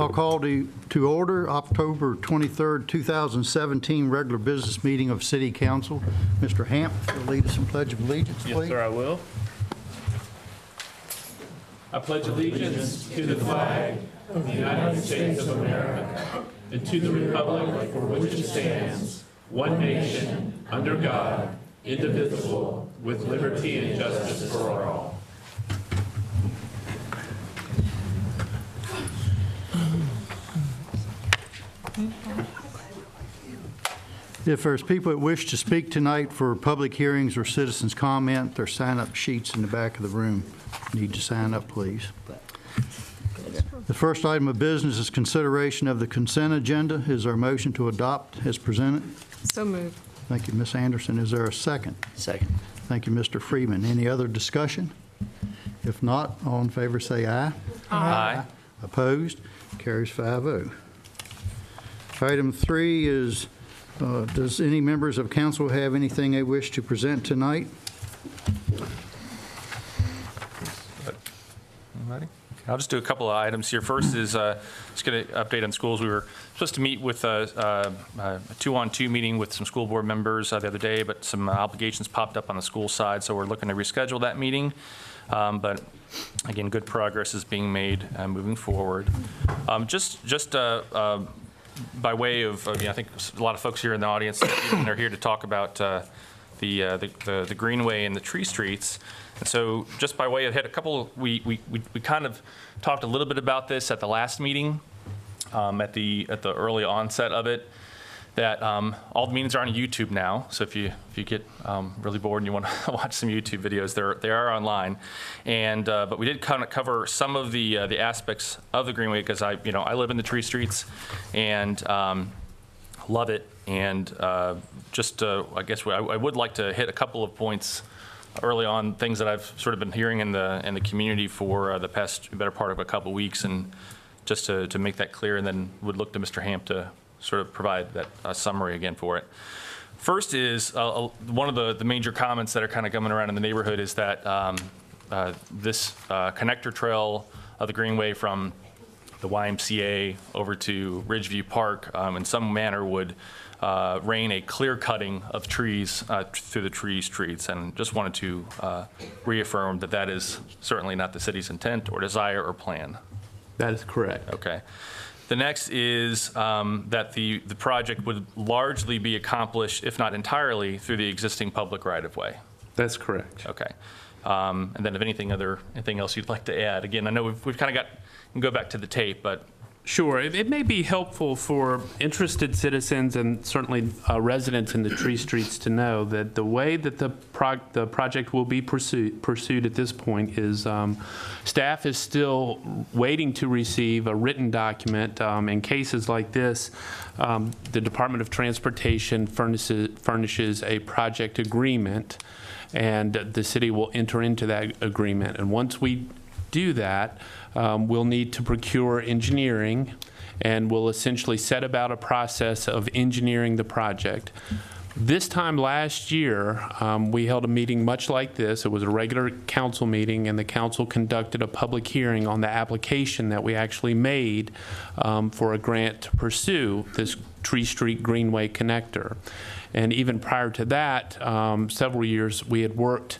I'll call to order October 23rd, 2017 regular business meeting of City Council. Mr. Hamp will lead us in Pledge of Allegiance, please. Yes, sir, I will. I pledge allegiance to the flag of the United States of America and to the republic for which it stands, one nation, under God, indivisible, with liberty and justice for all. If there's people that wish to speak tonight for public hearings or citizens' comment, there's sign-up sheets in the back of the room. Need to sign up, please. The first item of business is consideration of the consent agenda. Is there a motion to adopt as presented? So moved. Thank you, Ms. Anderson. Is there a second? Second. Thank you, Mr. Freeman. Any other discussion? If not, all in favor say aye. Aye. Opposed? Carries 5-0. Item 3 is, does any members of council have anything they wish to present tonight? I'll just do a couple of items here. First is just going to update on schools. We were supposed to meet with a 2-on-2 meeting with some school board members the other day, but some obligations popped up on the school side, so we're looking to reschedule that meeting. But again, good progress is being made moving forward. Just by way of, I think a lot of folks here in the audience are here to talk about the Greenway and the tree streets. And so just by way of hit a couple, we kind of talked a little bit about this at the last meeting, at the early onset of it, that all the meetings are on YouTube now. So if you get really bored and you want to watch some YouTube videos, they are online. And but we did kind of cover some of the aspects of the Greenway, because I live in the tree streets and love it. And just I guess I would like to hit a couple of points early on, things that I've sort of been hearing in the community for the past better part of a couple of weeks, and just to make that clear, and then would look to Mr. Hamp to sort of provide that summary again for it. First is one of the major comments that are kind of coming around in the neighborhood is that this connector trail of the Greenway from the YMCA over to Ridgeview Park in some manner would rain a clear cutting of trees through the tree streets, and just wanted to reaffirm that that is certainly not the city's intent or desire or plan. That is correct. Okay. The next is that the project would largely be accomplished, if not entirely, through the existing public right-of-way. That's correct. Okay. And then if anything else you'd like to add? Again, I know we've kind of got, we can go back to the tape, but. Sure. It may be helpful for interested citizens and certainly residents in the tree streets to know that the way that the project will be pursued at this point is staff is still waiting to receive a written document. In cases like this, the Department of Transportation furnishes a project agreement, and the city will enter into that agreement. And once we do that, we'll need to procure engineering, and we'll essentially set about a process of engineering the project. This time last year, we held a meeting much like this. It was a regular council meeting, and the council conducted a public hearing on the application that we actually made for a grant to pursue this Tree Street Greenway connector. And even prior to that, several years, we had worked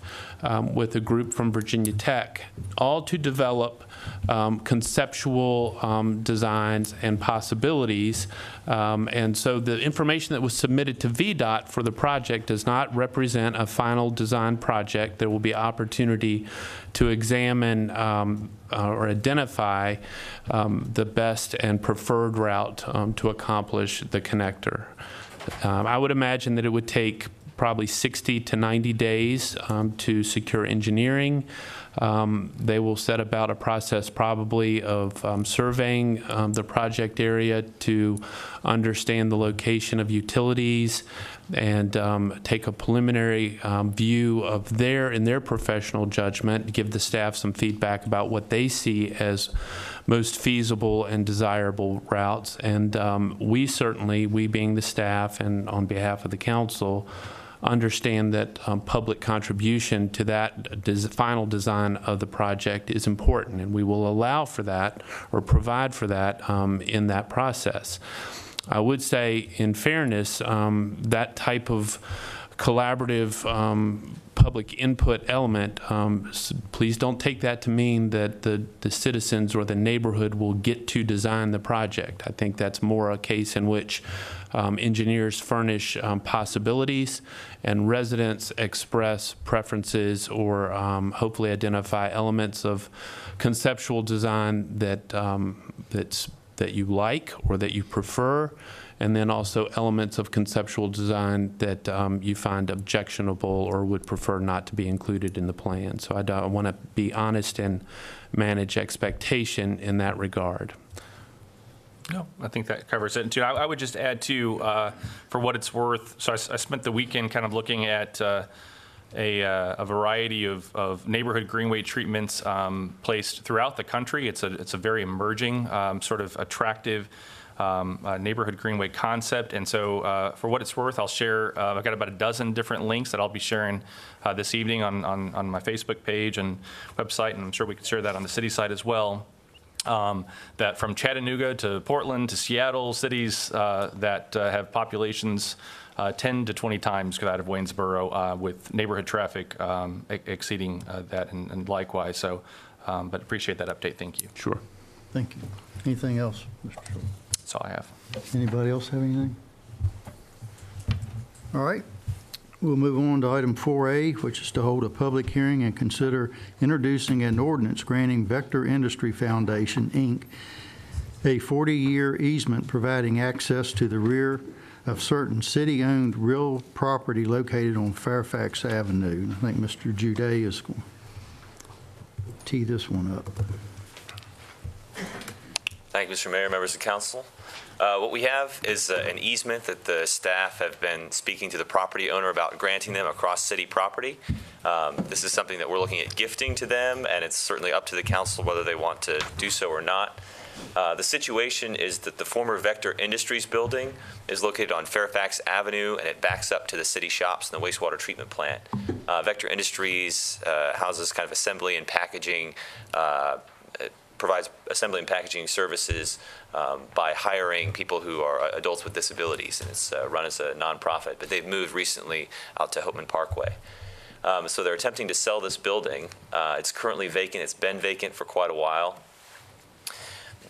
with a group from Virginia Tech, all to develop conceptual designs and possibilities. And so the information that was submitted to VDOT for the project does not represent a final design project. There will be opportunity to examine or identify the best and preferred route to accomplish the connector. I would imagine that it would take probably 60 to 90 days to secure engineering. They will set about a process probably of surveying the project area to understand the location of utilities and take a preliminary view of in their professional judgment, give the staff some feedback about what they see as most feasible and desirable routes. And we being the staff and on behalf of the council, understand that public contribution to that final design of the project is important, and we will allow for that or provide for that in that process. I would say, in fairness, that type of collaborative public input element, please don't take that to mean that the citizens or the neighborhood will get to design the project. I think that's more a case in which engineers furnish possibilities and residents express preferences or hopefully identify elements of conceptual design that that you like or that you prefer, and then also elements of conceptual design that you find objectionable or would prefer not to be included in the plan. So I want to be honest and manage expectation in that regard. No, I think that covers it. And too, I would just add too, for what it's worth, so I spent the weekend kind of looking at a variety of neighborhood greenway treatments placed throughout the country. It's a very emerging, sort of attractive neighborhood greenway concept. And so for what it's worth, I'll share, I've got about a dozen different links that I'll be sharing this evening on my Facebook page and website, and I'm sure we can share that on the city site as well. That from Chattanooga to Portland to Seattle, cities that have populations 10 to 20 times that of Waynesboro, with neighborhood traffic exceeding that, and likewise. So, but appreciate that update. Thank you. Sure. Thank you. Anything else, Mr. Schultz? That's all I have. Anybody else have anything? All right. We'll move on to item 4A, which is to hold a public hearing and consider introducing an ordinance granting Vector Industry Foundation, Inc., a 40-year easement providing access to the rear of certain city-owned real property located on Fairfax Avenue. I think Mr. Juday is going to tee this one up. Thank you, Mr. Mayor, members of council. What we have is an easement that the staff have been speaking to the property owner about granting them across city property. This is something that we're looking at gifting to them, and it's certainly up to the council whether they want to do so or not. The situation is that the former Vector Industries building is located on Fairfax Avenue, and it backs up to the city shops and the wastewater treatment plant. Vector Industries houses kind of assembly and packaging, provides assembly and packaging services by hiring people who are adults with disabilities, and it's run as a nonprofit, but they've moved recently out to Hopeman Parkway. So they're attempting to sell this building. It's currently vacant. It's been vacant for quite a while.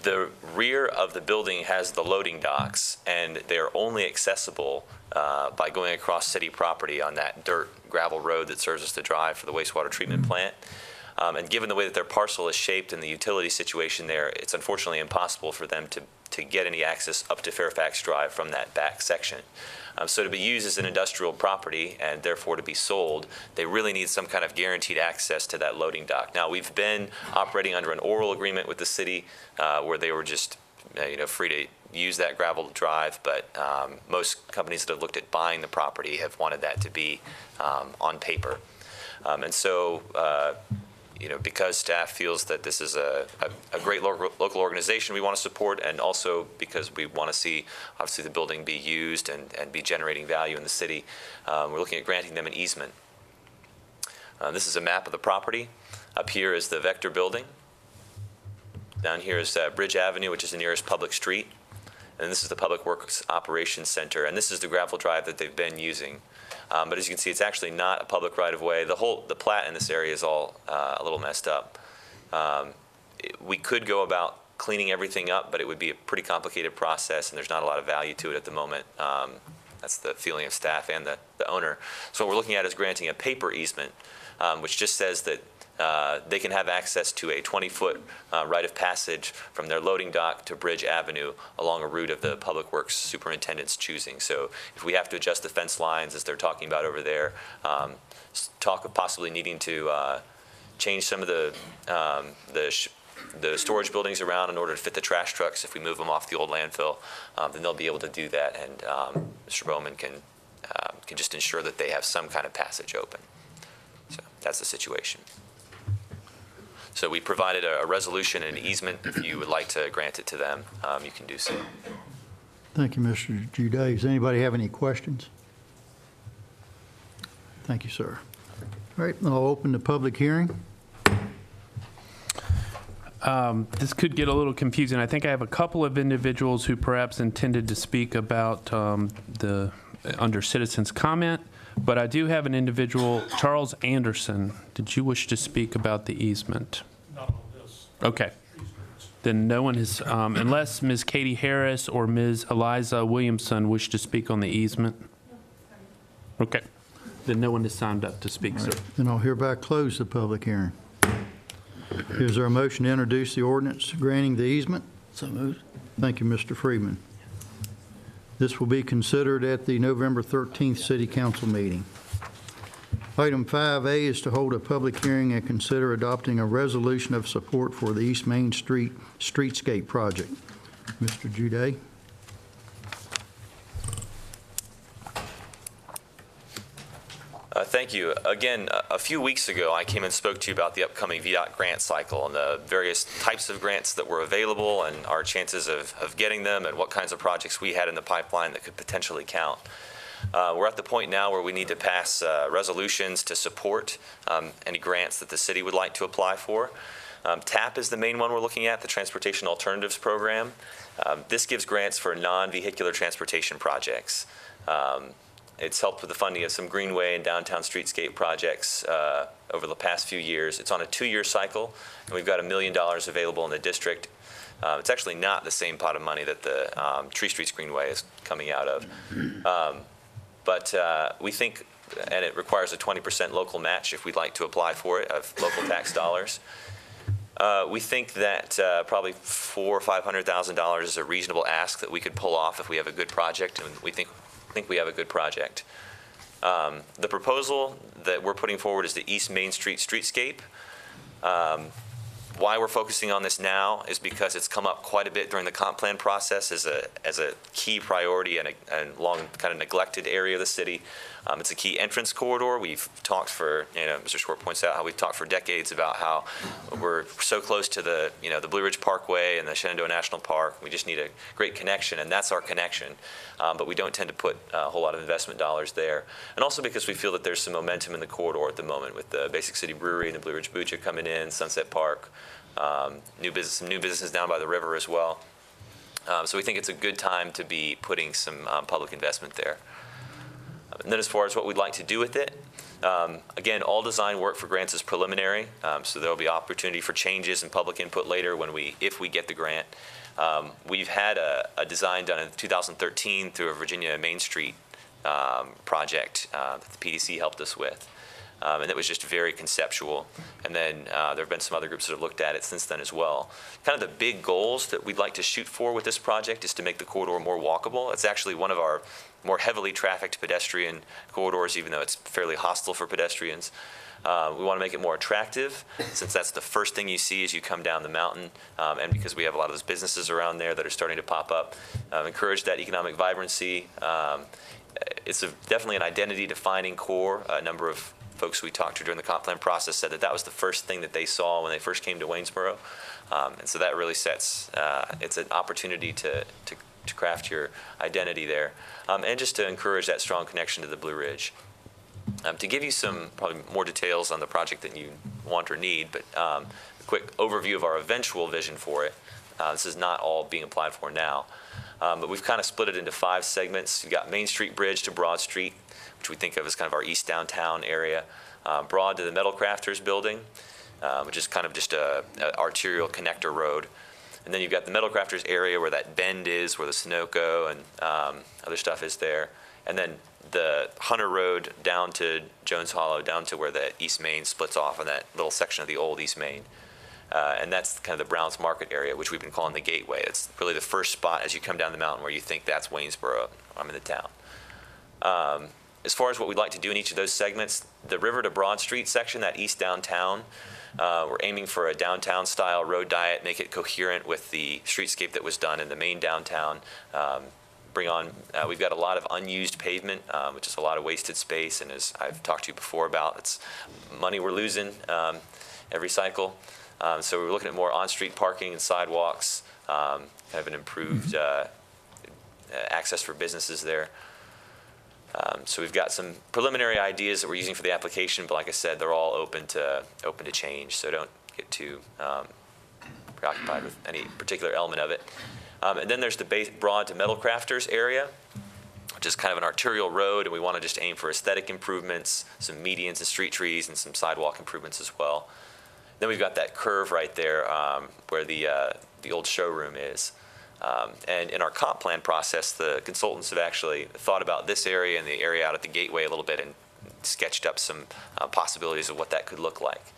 The rear of the building has the loading docks, and they're only accessible by going across city property on that dirt gravel road that serves as the drive for the wastewater treatment plant. And given the way that their parcel is shaped and the utility situation there, it's unfortunately impossible for them to get any access up to Fairfax Drive from that back section. So to be used as an industrial property and therefore to be sold, they really need some kind of guaranteed access to that loading dock. Now, we've been operating under an oral agreement with the city where they were just free to use that gravel drive, but most companies that have looked at buying the property have wanted that to be on paper. And so because staff feels that this is a great local organization we want to support, and also because we want to see, obviously, the building be used and be generating value in the city, we're looking at granting them an easement. This is a map of the property. Up here is the Vector building. Down here is Bridge Avenue, which is the nearest public street. And this is the Public Works Operations Center, and this is the gravel drive that they've been using. But as you can see, it's actually not a public right-of-way. The plat in this area is all a little messed up. We could go about cleaning everything up, but it would be a pretty complicated process, and there's not a lot of value to it at the moment. That's the feeling of staff and the owner. So what we're looking at is granting a paper easement, which just says that they can have access to a 20-foot right of passage from their loading dock to Bridge Avenue along a route of the Public Works Superintendent's choosing. So if we have to adjust the fence lines, as they're talking about over there, talk of possibly needing to change some of the storage buildings around in order to fit the trash trucks if we move them off the old landfill, then they'll be able to do that, and Mr. Bowman can just ensure that they have some kind of passage open. So that's the situation. So we provided a resolution and an easement. If you would like to grant it to them, you can do so. Thank you, Mr. Juday. Does anybody have any questions? Thank you, sir. All right, I'll open the public hearing. This could get a little confusing. I think I have a couple of individuals who perhaps intended to speak about under citizens' comment, but I do have an individual, Charles Anderson. Did you wish to speak about the easement? Not on this. Okay. Then no one has, unless Ms. Katie Harris or Ms. Eliza Williamson wish to speak on the easement? Okay. Then no one has signed up to speak, sir. Then I'll hereby close the public hearing. Is there a motion to introduce the ordinance granting the easement? So moved. Thank you, Mr. Freeman. This will be considered at the November 13th City Council meeting. Item 5A is to hold a public hearing and consider adopting a resolution of support for the East Main Street Streetscape Project. Mr. Juday. Thank you. Again, a few weeks ago, I came and spoke to you about the upcoming VDOT grant cycle and the various types of grants that were available and our chances of getting them and what kinds of projects we had in the pipeline that could potentially count. We're at the point now where we need to pass resolutions to support any grants that the city would like to apply for. TAP is the main one we're looking at, the Transportation Alternatives Program. This gives grants for non-vehicular transportation projects. It's helped with the funding of some greenway and downtown streetscape projects over the past few years. It's on a 2-year cycle, and we've got $1 million available in the district. It's actually not the same pot of money that the Tree Streets Greenway is coming out of. But we think, and it requires a 20% local match if we'd like to apply for it, of local tax dollars. We think that probably $400,000 or $500,000 is a reasonable ask that we could pull off if we have a good project, and we think we have a good project. The proposal that we're putting forward is the East Main Street Streetscape. Why we're focusing on this now is because it's come up quite a bit during the comp plan process as a key priority and a long kind of neglected area of the city. It's a key entrance corridor. We've talked for, Mr. Schwartz points out how we've talked for decades about how we're so close to the, the Blue Ridge Parkway and the Shenandoah National Park. We just need a great connection, and that's our connection. But we don't tend to put a whole lot of investment dollars there. And also because we feel that there's some momentum in the corridor at the moment with the Basic City Brewery and the Blue Ridge Bucha coming in, Sunset Park, some new businesses down by the river as well. So we think it's a good time to be putting some public investment there. And then as far as what we'd like to do with it, again, all design work for grants is preliminary, so there will be opportunity for changes and public input later if we get the grant. We've had a design done in 2013 through a Virginia Main Street project that the PDC helped us with. And it was just very conceptual. And then there have been some other groups that have looked at it since then as well. Kind of the big goals that we'd like to shoot for with this project is to make the corridor more walkable. It's actually one of our more heavily trafficked pedestrian corridors, even though it's fairly hostile for pedestrians. We want to make it more attractive, since that's the first thing you see as you come down the mountain, and because we have a lot of those businesses around there that are starting to pop up. Encourage that economic vibrancy. It's definitely an identity-defining core. A number of folks we talked to during the comp plan process said that was the first thing that they saw when they first came to Waynesboro. And so that really sets, it's an opportunity to craft your identity there, and just to encourage that strong connection to the Blue Ridge. To give you some probably more details on the project than you want or need, but a quick overview of our eventual vision for it. This is not all being applied for now, but we've kind of split it into 5 segments. You've got Main Street Bridge to Broad Street, which we think of as kind of our east downtown area. Broad to the Metal Crafters building, which is kind of just a arterial connector road. And then you've got the Metal Crafters area where that bend is, where the Sunoco and other stuff is there. And then the Hunter Road down to Jones Hollow, down to where the East Main splits off on that little section of the old East Main. And that's kind of the Browns Market area, which we've been calling the Gateway. It's really the first spot as you come down the mountain where you think that's Waynesboro. I'm in the town. As far as what we'd like to do in each of those segments, the River to Broad Street section, that east downtown, we're aiming for a downtown style road diet, make it coherent with the streetscape that was done in the main downtown. We've got a lot of unused pavement, which is a lot of wasted space, and as I've talked to you before about, it's money we're losing every cycle. So we're looking at more on-street parking and sidewalks, kind of an improved access for businesses there. So we've got some preliminary ideas that we're using for the application, but like I said, they're all open to change, so don't get too preoccupied with any particular element of it. And then there's the Broad to Metal Crafters area, which is kind of an arterial road, and we want to just aim for aesthetic improvements, some medians and street trees, and some sidewalk improvements as well. Then we've got that curve right there where the old showroom is. And in our comp plan process, the consultants have actually thought about this area and the area out at the gateway a little bit and sketched up some possibilities of what that could look like.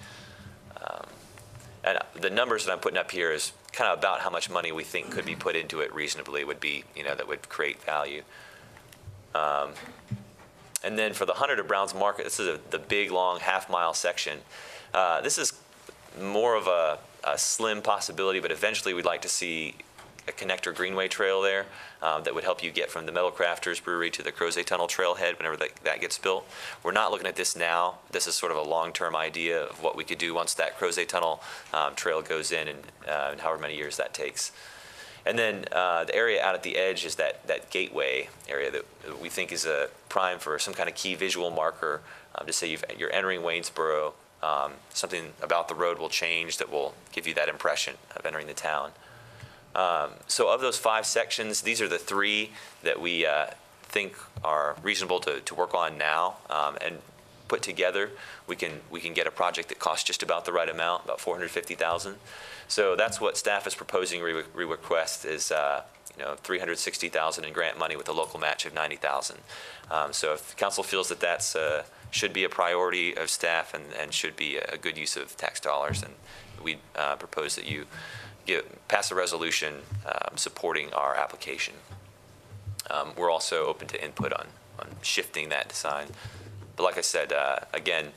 And the numbers that I'm putting up here is kind of about how much money we think could be put into it reasonably would be, that would create value. And then for the Hunter to Browns Market, this is the big, long half-mile section. This is more of a slim possibility, but eventually we'd like to see a connector greenway trail there that would help you get from the Metal Crafters Brewery to the Crozet Tunnel trailhead whenever that gets built. We're not looking at this now. This is sort of a long-term idea of what we could do once that Crozet Tunnel trail goes in and however many years that takes. And then the area out at the edge is that gateway area that we think is a prime for some kind of key visual marker to say you're entering Waynesboro. Something about the road will change that will give you that impression of entering the town. So of those 5 sections, these are the 3 that we think are reasonable to work on now and put together. We can get a project that costs just about the right amount, about $450,000. So that's what staff is proposing. Request is $360,000 in grant money with a local match of $90,000. So if the council feels that that's should be a priority of staff and should be a good use of tax dollars, and we propose that you pass a resolution supporting our application. We're also open to input on shifting that design. But like I said, again,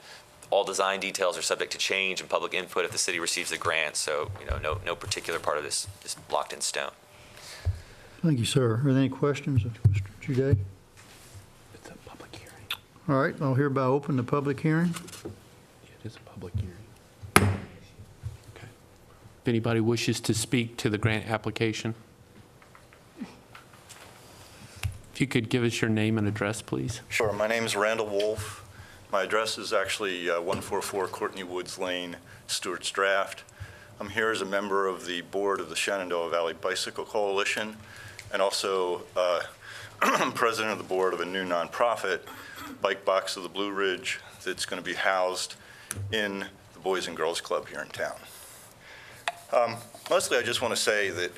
all design details are subject to change and public input if the city receives the grant. So no particular part of this is locked in stone. Thank you, sir. Are there any questions of Mr. Juday? It's a public hearing. All right, I'll hereby open the public hearing. It is a public hearing. Okay. If anybody wishes to speak to the grant application, if you could give us your name and address, please. Sure. My name is Randall Wolf. My address is actually 144 Courtney Woods Lane, Stewart's Draft. I'm here as a member of the board of the Shenandoah Valley Bicycle Coalition and also president of the board of a new nonprofit, Bike Box of the Blue Ridge, that's going to be housed in the Boys and Girls Club here in town. Mostly I just want to say that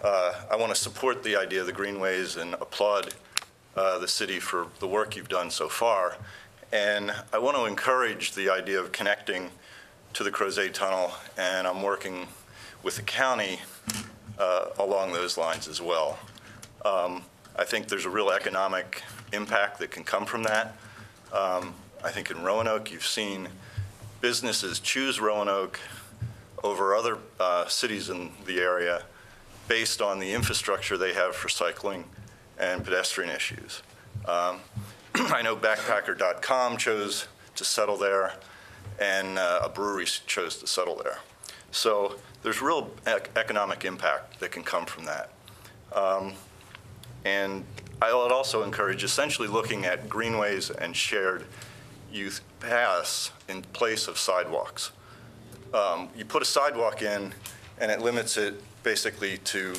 I want to support the idea of the greenways and applaud the city for the work you've done so far. And I want to encourage the idea of connecting to the Crozet Tunnel, and I'm working with the county along those lines as well. I think there's a real economic impact that can come from that. I think in Roanoke, you've seen businesses choose Roanoke over other cities in the area based on the infrastructure they have for cycling and pedestrian issues. I know backpacker.com chose to settle there, and a brewery chose to settle there. So there's real economic impact that can come from that. And I would also encourage essentially looking at greenways and shared youth paths in place of sidewalks. You put a sidewalk in, and it limits it basically to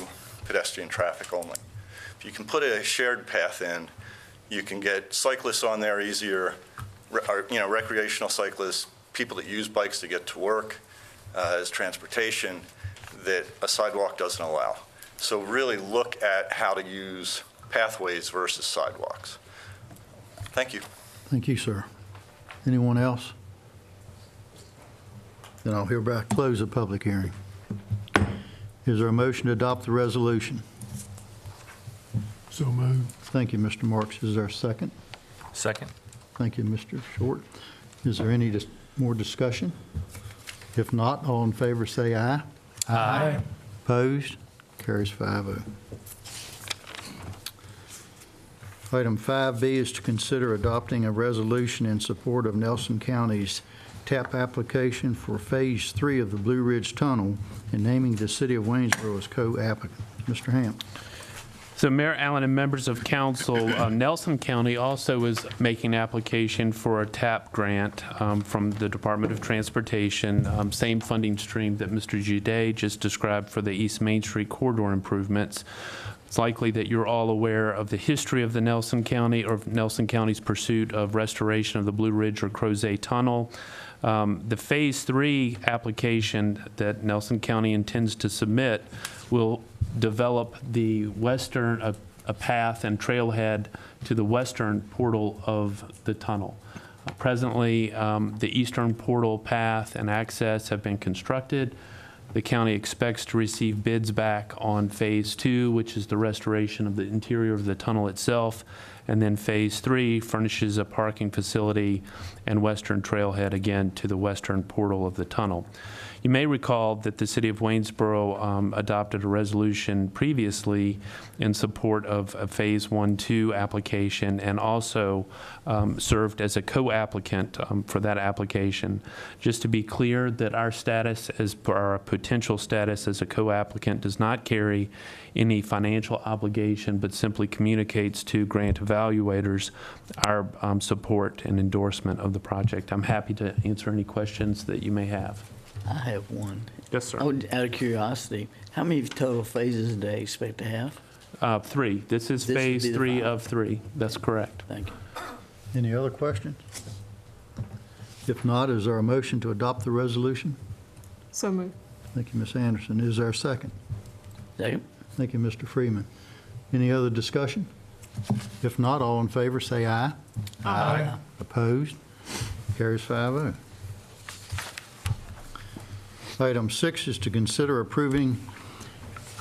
pedestrian traffic only. If you can put a shared path in, you can get cyclists on there easier, recreational cyclists, people that use bikes to get to work as transportation that a sidewalk doesn't allow. So really look at how to use pathways versus sidewalks. Thank you. Thank you, sir. Anyone else? Then I'll hereby close the public hearing. Is there a motion to adopt the resolution? So moved. Thank you, Mr. Marks. Is there a second? Second. Thank you, Mr. Short. Is there any more discussion? If not, all in favor say aye. Aye. Opposed? Carries 5-0. Item 5B is to consider adopting a resolution in support of Nelson County's TAP application for Phase 3 of the Blue Ridge Tunnel and naming the city of Waynesboro as co-applicant. Mr. Hamp. So Mayor Allen and members of council, Nelson County also is making an application for a TAP grant from the Department of Transportation, same funding stream that Mr. Jude just described for the East Main Street corridor improvements. It's likely that you're all aware of the history of the Nelson County or Nelson County's pursuit of restoration of the Blue Ridge or Crozet Tunnel. The Phase 3 application that Nelson County intends to submit will develop the western, a path and trailhead to the western portal of the tunnel. Presently, the eastern portal path and access have been constructed. The county expects to receive bids back on Phase 2, which is the restoration of the interior of the tunnel itself. And then Phase 3 furnishes a parking facility and western trailhead again to the western portal of the tunnel. You may recall that the city of Waynesboro adopted a resolution previously in support of a Phase 1-2 application and also served as a co-applicant for that application. Just to be clear that our status as our potential status as a co-applicant does not carry any financial obligation, but simply communicates to grant evaluators our support and endorsement of the project. I'm happy to answer any questions that you may have. I have one. Yes, sir. Out of curiosity, how many total phases do they expect to have? 3. This is This would Phase be the 3 final. of 3. That's correct. Thank you. Any other questions? If not, is there a motion to adopt the resolution? So moved. Thank you, Ms. Anderson. Is there a second? Second? Thank you, Mr. Freeman. Any other discussion? If not, all in favor, say aye. Aye. Opposed? Carries 5-0. Item 6 is to consider approving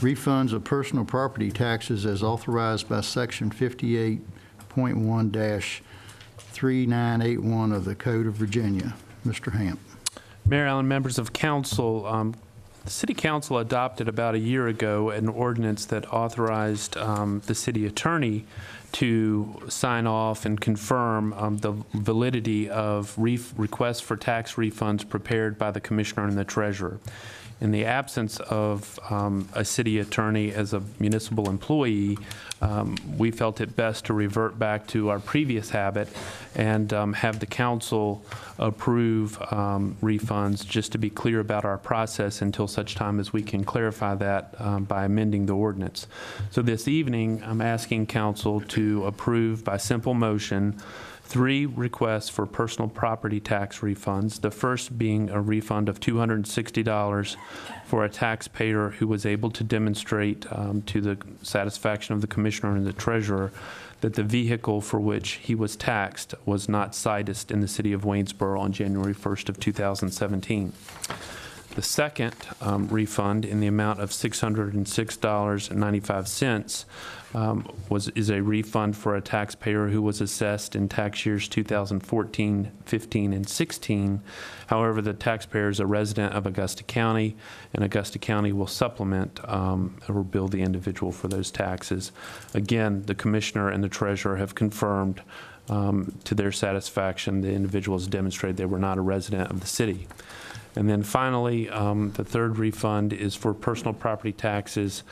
refunds of personal property taxes as authorized by Section 58.1-3981 of the Code of Virginia. Mr. Hamp. Mayor Allen, members of council, the City Council adopted about a year ago an ordinance that authorized the city attorney to sign off and confirm the validity of requests for tax refunds prepared by the commissioner and the treasurer. In the absence of a city attorney as a municipal employee, we felt it best to revert back to our previous habit and have the council approve refunds, just to be clear about our process until such time as we can clarify that by amending the ordinance. So this evening, I'm asking council to approve by simple motion 3 requests for personal property tax refunds, the first being a refund of $260 for a taxpayer who was able to demonstrate to the satisfaction of the commissioner and the treasurer that the vehicle for which he was taxed was not sitused in the city of Waynesboro on January 1st of 2017. The second refund in the amount of $606.95 is a refund for a taxpayer who was assessed in tax years 2014, 15, and 16. However, the taxpayer is a resident of Augusta County, and Augusta County will supplement or bill the individual for those taxes. Again, the commissioner and the treasurer have confirmed to their satisfaction the individuals demonstrated they were not a resident of the city. And then finally, the third refund is for personal property taxes,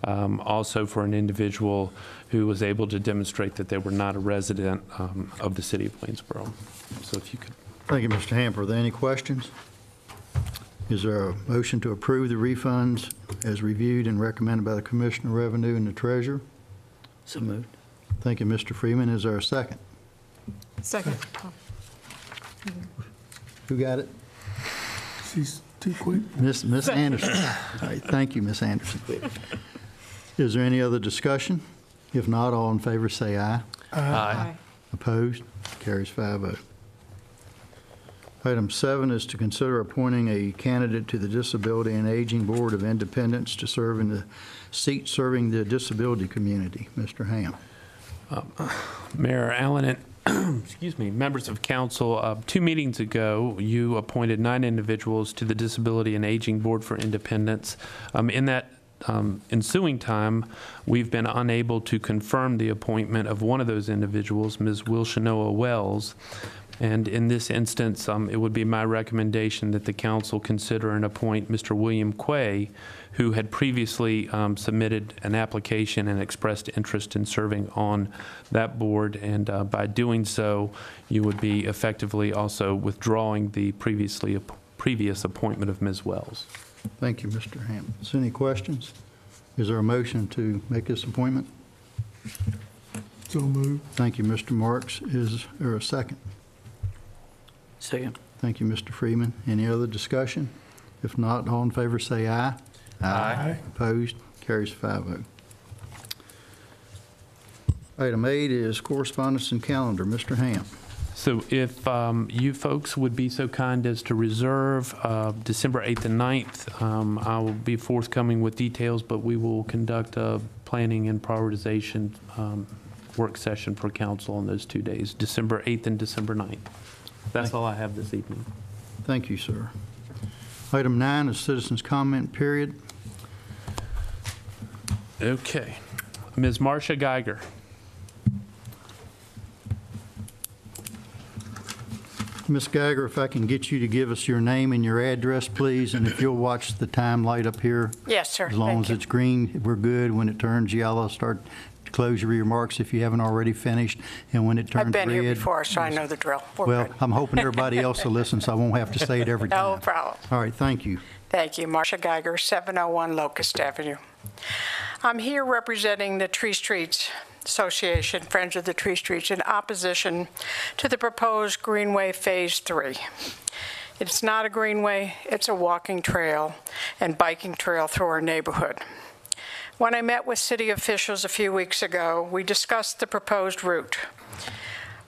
also for an individual who was able to demonstrate that they were not a resident of the city of Waynesboro. So if you could. Thank you, Mr. Hamp. Are there any questions? Is there a motion to approve the refunds as reviewed and recommended by the Commissioner of Revenue and the Treasurer? So moved. Thank you, Mr. Freeman. Is there a second? Second. Who got it? She's too quick. Miss Anderson. All right, thank you, Miss Anderson. Is there any other discussion? If not, all in favor say aye. Aye. Opposed? Carries 5-0. Item 7 is to consider appointing a candidate to the Disability and Aging Board of Independence to serve in the seat serving the disability community. Mr. Ham. Mayor Allen and excuse me, members of council, 2 meetings ago, you appointed 9 individuals to the Disability and Aging Board for Independence. In that ensuing time, we've been unable to confirm the appointment of one of those individuals, Ms. Wilshanoa Wells. And in this instance, it would be my recommendation that the council consider and appoint Mr. William Quay, who had previously submitted an application and expressed interest in serving on that board. And by doing so, you would be effectively also withdrawing the previous appointment of Ms. Wells. Thank you, Mr. Hammonds. Any questions? Is there a motion to make this appointment? So moved. Thank you, Mr. Marks. Is there a second? Second. Thank you, Mr. Freeman. Any other discussion? If not, all in favor say aye. Aye. Opposed? Carries 5-0. Item 8 is correspondence and calendar. Mr. Ham. So if you folks would be so kind as to reserve December 8th and 9th, I will be forthcoming with details, but we will conduct a planning and prioritization work session for council on those 2 days, December 8th and December 9th. That's all I have this evening. Thank you, sir. Item 9 is citizens' comment period. Okay. Ms. Marcia Geiger. Ms. Geiger, if I can get you to give us your name and your address, please, and if you'll watch the time light up here. Yes, sir. As long Thank as you. it's green, we're good. When it turns yellow, start to close your remarks if you haven't already finished. And when it turns red. I've been here before, so I know the drill. We're Well, good. I'm hoping everybody else will listen, so I won't have to say it every time. No problem. All right, thank you. Thank you. Marcia Geiger, 701 Locust Avenue. I'm here representing the Tree Streets Association, Friends of the Tree Streets, in opposition to the proposed Greenway Phase 3. It's not a greenway, it's a walking trail and biking trail through our neighborhood. When I met with city officials a few weeks ago, we discussed the proposed route.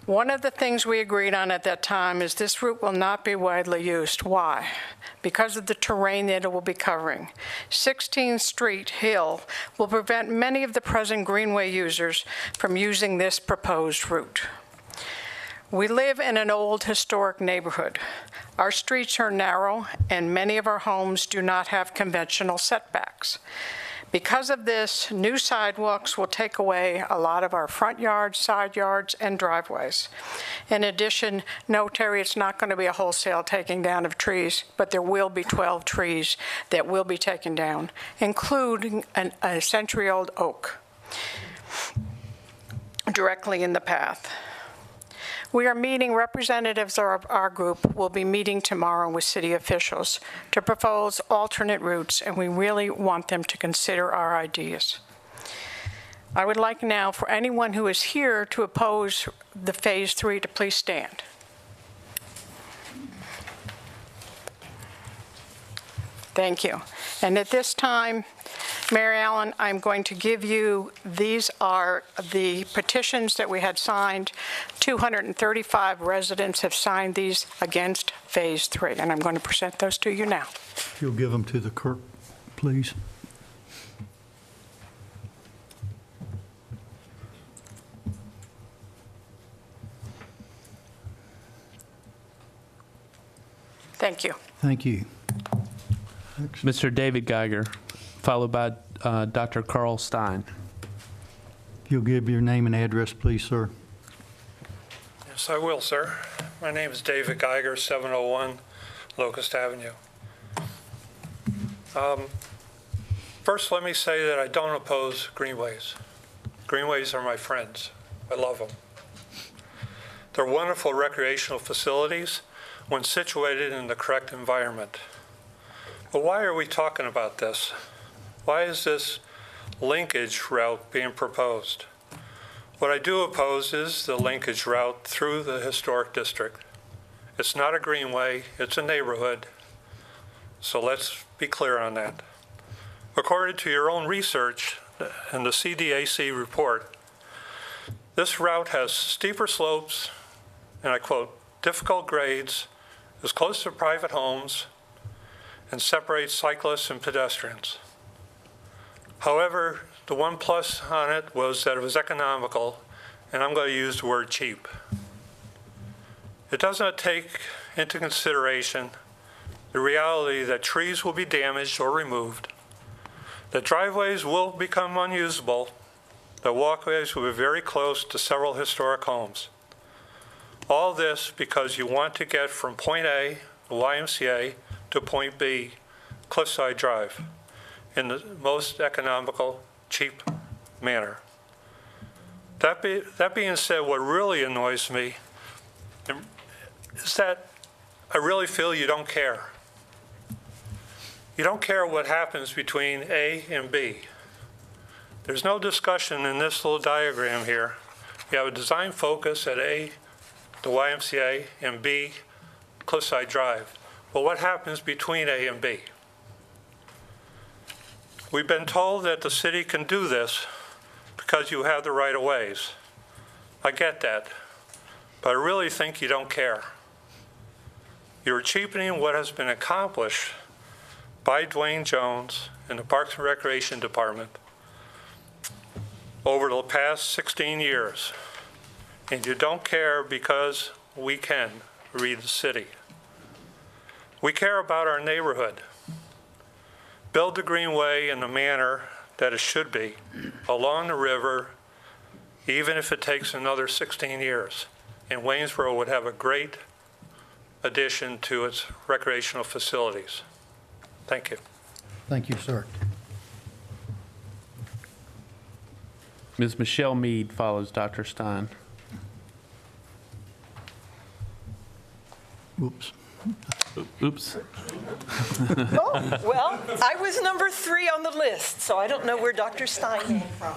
One of the things we agreed on at that time is this route will not be widely used. Why? Because of the terrain that it will be covering. 16th Street Hill will prevent many of the present Greenway users from using this proposed route. We live in an old historic neighborhood. Our streets are narrow, and many of our homes do not have conventional setbacks. Because of this, new sidewalks will take away a lot of our front yards, side yards, and driveways. In addition, no, Terry, it's not going to be a wholesale taking down of trees, but there will be 12 trees that will be taken down, including a century-old oak directly in the path. We are meeting, representatives of our group will be meeting tomorrow with city officials to propose alternate routes, and we really want them to consider our ideas. I would like now for anyone who is here to oppose the Phase 3 to please stand. Thank you. And at this time, Mary Ellen, I'm going to give you, these are the petitions that we had signed. 235 residents have signed these against Phase 3, and I'm going to present those to you now. If you'll give them to the clerk, please. Thank you. Thank you. Mr. David Geiger, followed by Dr. Carl Stein. If you'll give your name and address, please, sir. Yes, I will, sir. My name is David Geiger, 701 Locust Avenue. First, let me say that I don't oppose greenways. Greenways are my friends. I love them. They're wonderful recreational facilities when situated in the correct environment. But why are we talking about this? Why is this linkage route being proposed? What I do oppose is the linkage route through the historic district. It's not a greenway, it's a neighborhood. So let's be clear on that. According to your own research and the CDAC report, this route has steeper slopes, and I quote, difficult grades, is close to private homes, and separates cyclists and pedestrians. However, the one plus on it was that it was economical, and I'm going to use the word cheap. It does not take into consideration the reality that trees will be damaged or removed, that driveways will become unusable, that walkways will be very close to several historic homes. All this because you want to get from point A, the YMCA, to point B, Cliffside Drive, in the most economical, cheap manner. That being said, what really annoys me is that I really feel you don't care. You don't care what happens between A and B. There's no discussion in this little diagram here. You have a design focus at A, the YMCA, and B, Cliffside Drive. Well, what happens between A and B? We've been told that the city can do this because you have the right-of-ways. I get that, but I really think you don't care. You're cheapening what has been accomplished by Dwayne Jones and the Parks and Recreation Department over the past 16 years. And you don't care because we can read the city. We care about our neighborhood. Build the Greenway in the manner that it should be, along the river, even if it takes another 16 years. And Waynesboro would have a great addition to its recreational facilities. Thank you. Thank you, sir. Ms. Michelle Mead follows Dr. Stein. Whoops. Oops. Oh, well, I was number 3 on the list, so I don't know where Dr. Stein came from.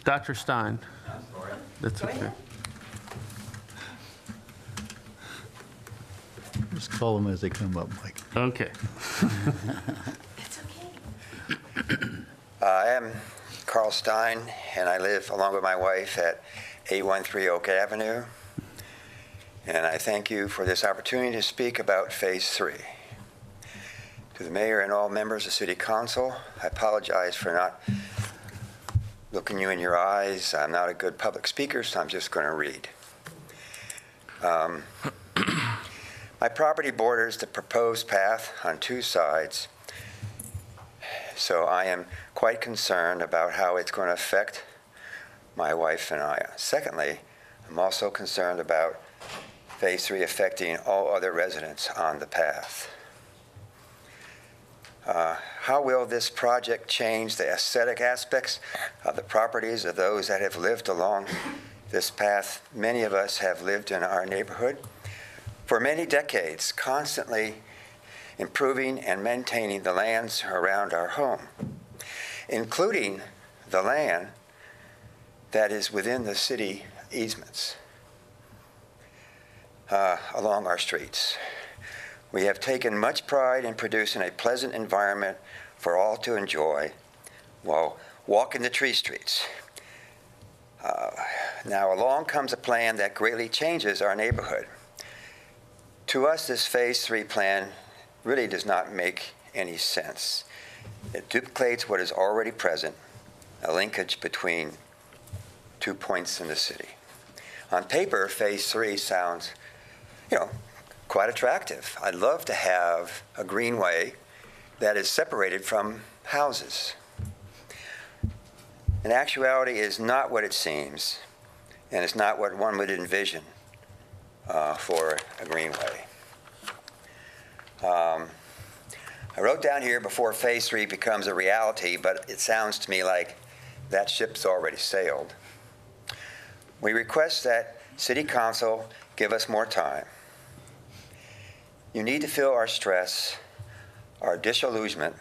Dr. Stein. That's Go okay. ahead. Just call them as they come up, Mike. Okay. That's okay. I am Carl Stein, and I live along with my wife at 813 Oak Avenue. And I thank you for this opportunity to speak about Phase 3. To the mayor and all members of City Council, I apologize for not looking you in your eyes. I'm not a good public speaker, so I'm just going to read. My property borders the proposed path on 2 sides, so I am quite concerned about how it's going to affect my wife and I. Secondly, I'm also concerned about Phase 3 affecting all other residents on the path. How will this project change the aesthetic aspects of the properties of those that have lived along this path? Many of us have lived in our neighborhood for many decades, constantly improving and maintaining the lands around our home, including the land that is within the city easements along our streets. We have taken much pride in producing a pleasant environment for all to enjoy while walking the tree streets. Now along comes a plan that greatly changes our neighborhood. To us, this Phase 3 plan really does not make any sense. It duplicates what is already present, a linkage between 2 points in the city. On paper, Phase 3 sounds, quite attractive. I'd love to have a greenway that is separated from houses. In actuality, it is not what it seems, and it's not what one would envision for a greenway. I wrote down here before Phase 3 becomes a reality, but it sounds to me like that ship's already sailed. We request that City Council give us more time. You need to feel our stress, our disillusionment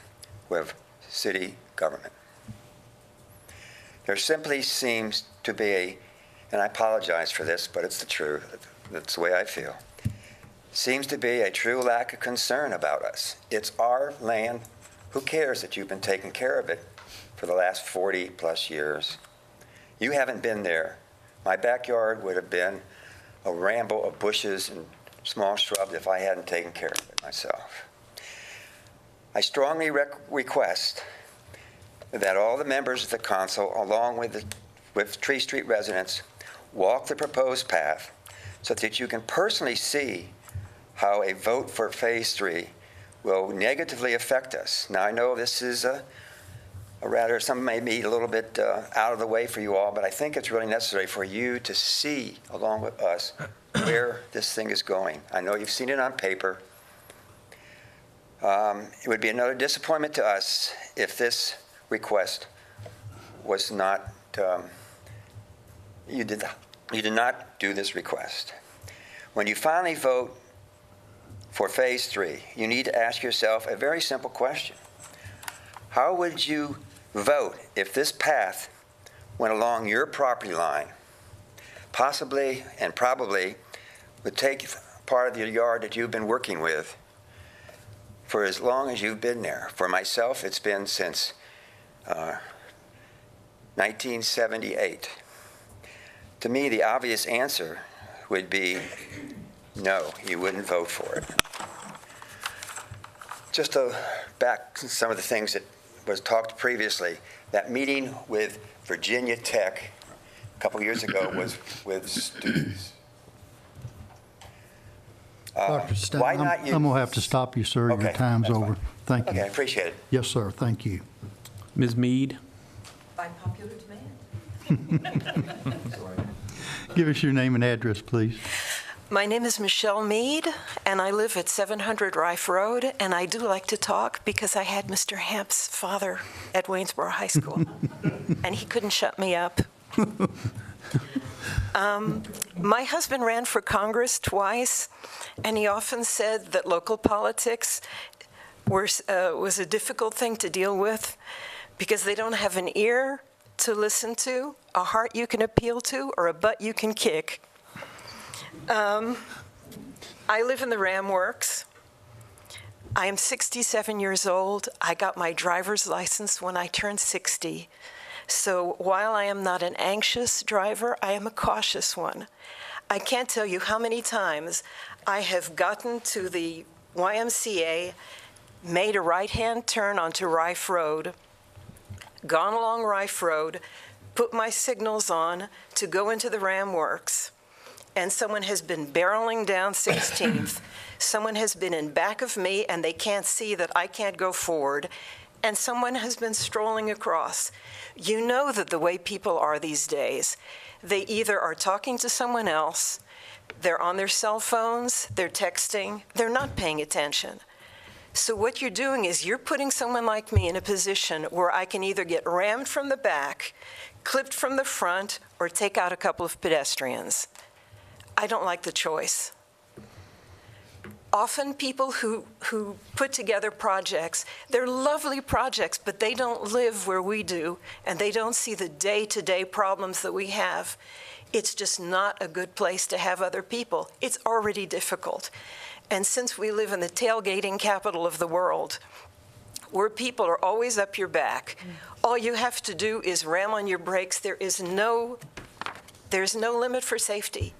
with city government. There simply seems to be and I apologize for this, but it's the truth. That's the way I feel. Seems to be a true lack of concern about us. It's our land. Who cares that you've been taking care of it for the last 40 plus years? You haven't been there. My backyard would have been a ramble of bushes and small shrubs if I hadn't taken care of it myself. I strongly request that all the members of the council, along with Tree Street residents, walk the proposed path so that you can personally see how a vote for Phase 3 will negatively affect us. Now, I know this is a or rather, some may be a little bit out of the way for you all, but I think it's really necessary for you to see, along with us, where this thing is going. I know you've seen it on paper. It would be another disappointment to us if this request was not, you did not do this request. When you finally vote for Phase 3, you need to ask yourself a very simple question. How would you vote if this path went along your property line, possibly and probably would take part of your yard that you've been working with for as long as you've been there? For myself, it's been since 1978. To me, the obvious answer would be no, you wouldn't vote for it. Just to back some of the things that was talked previously, that meeting with Virginia Tech a couple years ago was with students. Dr. Stein, why I'm not going to have to stop you, sir. Your Okay, time's that's over. fine. Thank Okay, I you. appreciate it. Yes, sir. Thank you. Ms. Mead? By popular demand. Give us your name and address, please. My name is Michelle Mead, and I live at 700 Rife Road, and I do like to talk because I had Mr. Hamp's father at Waynesboro High School, and he couldn't shut me up. My husband ran for Congress twice, and he often said that local politics was a difficult thing to deal with because they don't have an ear to listen to, a heart you can appeal to, or a butt you can kick. I live in the Ram Works. I am 67 years old. I got my driver's license when I turned 60. So while I am not an anxious driver, I am a cautious one. I can't tell you how many times I have gotten to the YMCA, made a right-hand turn onto Rife Road, gone along Rife Road, put my signals on to go into the Ram Works, and someone has been barreling down 16th. Someone has been in back of me, and they can't see that I can't go forward, and someone has been strolling across. You know that the way people are these days, they either are talking to someone else, they're on their cell phones, they're texting, they're not paying attention. So what you're doing is you're putting someone like me in a position where I can either get rammed from the back, clipped from the front, or take out a couple of pedestrians. I don't like the choice. Often people who put together projects, they're lovely projects, but they don't live where we do, and they don't see the day-to-day problems that we have. It's just not a good place to have other people. It's already difficult. And since we live in the tailgating capital of the world, where people are always up your back, all you have to do is ram on your brakes. There's no limit for safety.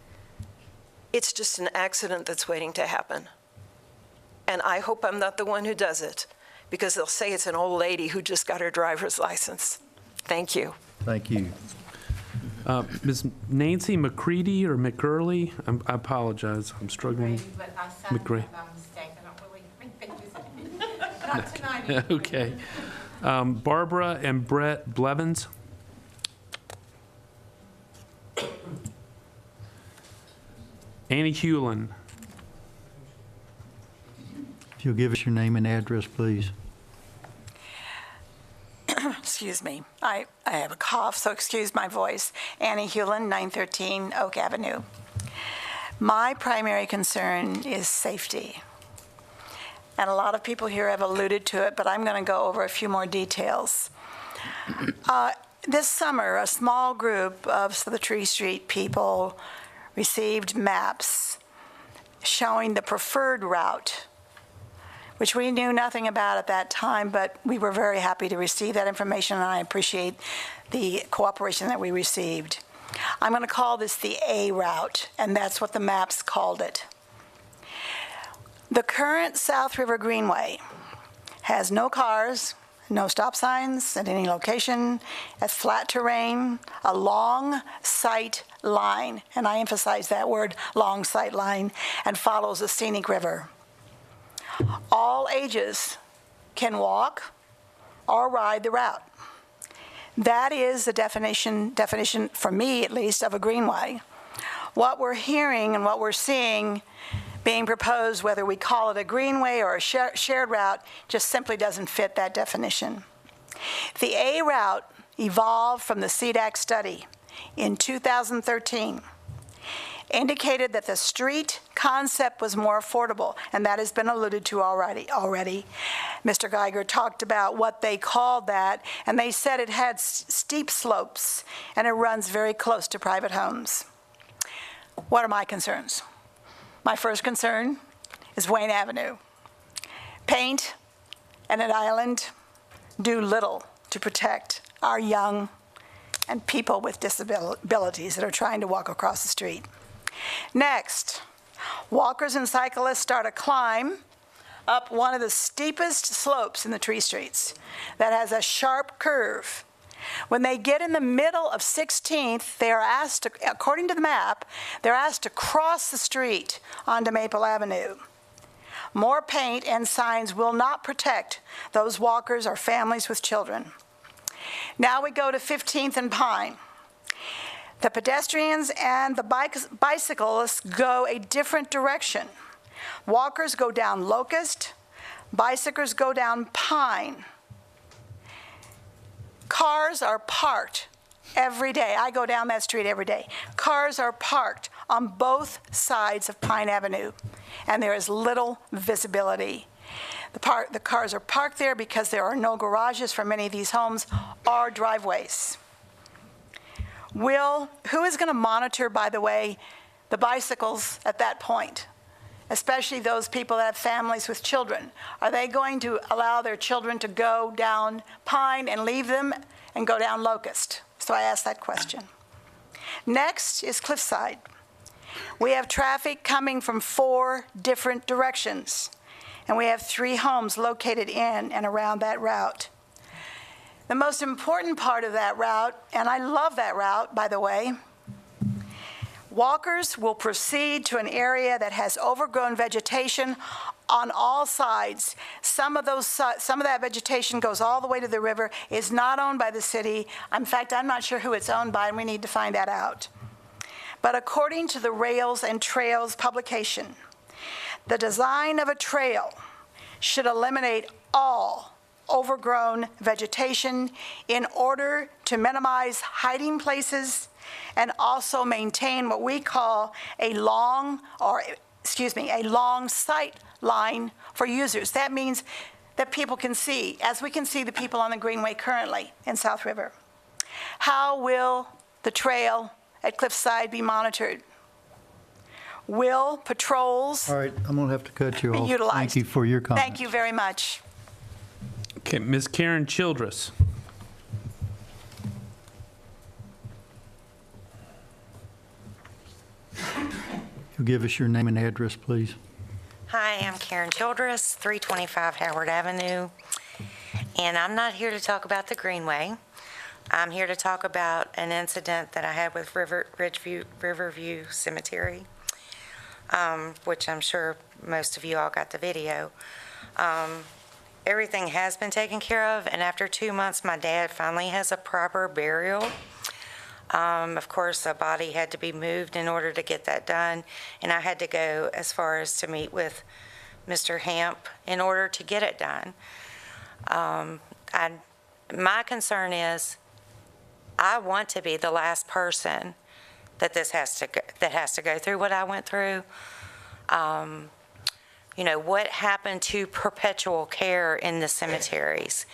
It's just an accident that's waiting to happen. And I hope I'm not the one who does it, because they'll say it's an old lady who just got her driver's license. Thank you. Thank you. Ms. Nancy McCready or McGurley? I apologize. I'm struggling. But I signed McGray. by mistake. I don't really think it. Not tonight. Okay. Barbara and Brett Blevins? Annie Hewlin. If you'll give us your name and address, please. Excuse me. I have a cough, so excuse my voice. Annie Hewlin, 913 Oak Avenue. My primary concern is safety. And a lot of people here have alluded to it, but I'm going to go over a few more details. This summer, a small group of the Tree Street people received maps showing the preferred route, which we knew nothing about at that time, but we were very happy to receive that information, and I appreciate the cooperation that we received. I'm going to call this the A route, and that's what the maps called it. The current South River Greenway has no cars, no stop signs at any location, at flat terrain, a long sight line, and I emphasize that word, long sight line, and follows a scenic river. All ages can walk or ride the route. That is the definition for me at least, of a greenway. What we're hearing and what we're seeing being proposed, whether we call it a greenway or a shared route, just simply doesn't fit that definition. The A route evolved from the CDAC study in 2013, indicated that the street concept was more affordable, and that has been alluded to already. Mr. Geiger talked about what they called that, and they said it had steep slopes, and it runs very close to private homes. What are my concerns? My first concern is Wayne Avenue. Paint and an island do little to protect our young and people with disabilities that are trying to walk across the street. Next, walkers and cyclists start a climb up one of the steepest slopes in the tree streets that has a sharp curve. When they get in the middle of 16th, they are asked to, according to the map, they're asked to cross the street onto Maple Avenue. More paint and signs will not protect those walkers or families with children. Now we go to 15th and Pine. The pedestrians and the bicyclists go a different direction. Walkers go down Locust, bicyclists go down Pine. Cars are parked every day. I go down that street every day. Cars are parked on both sides of Pine Avenue, and there is little visibility. The cars are parked there because there are no garages for many of these homes or driveways. Who is going to monitor, by the way, the bicycles at that point, especially those people that have families with children? Are they going to allow their children to go down Pine and leave them and go down Locust? So I asked that question. Next is Cliffside. We have traffic coming from 4 different directions, and we have 3 homes located in and around that route. The most important part of that route, and I love that route, by the way, walkers will proceed to an area that has overgrown vegetation on all sides. Some of that vegetation goes all the way to the river, is not owned by the city. In fact, I'm not sure who it's owned by, and we need to find that out. But according to the Rails and Trails publication, the design of a trail should eliminate all overgrown vegetation in order to minimize hiding places and also maintain what we call a long sight line for users. That means that people can see, as we can see the people on the Greenway currently in South River. How will the trail at Cliffside be monitored? Will patrols All right, I'm going to have to cut you be off. utilized? Thank you for your comments. Thank you very much. Okay, Ms. Karen Childress. You'll give us your name and address, please. Hi, I'm Karen Childress, 325 Howard Avenue, and I'm not here to talk about the Greenway. I'm here to talk about an incident that I had with Riverview Cemetery, which I'm sure most of you all got the video. Everything has been taken care of, and after 2 months, my dad finally has a proper burial. Of course, a body had to be moved in order to get that done, and I had to go as far as to meet with Mr. Hamp in order to get it done. My concern is I want to be the last person that has to go through what I went through. What happened to perpetual care in the cemeteries?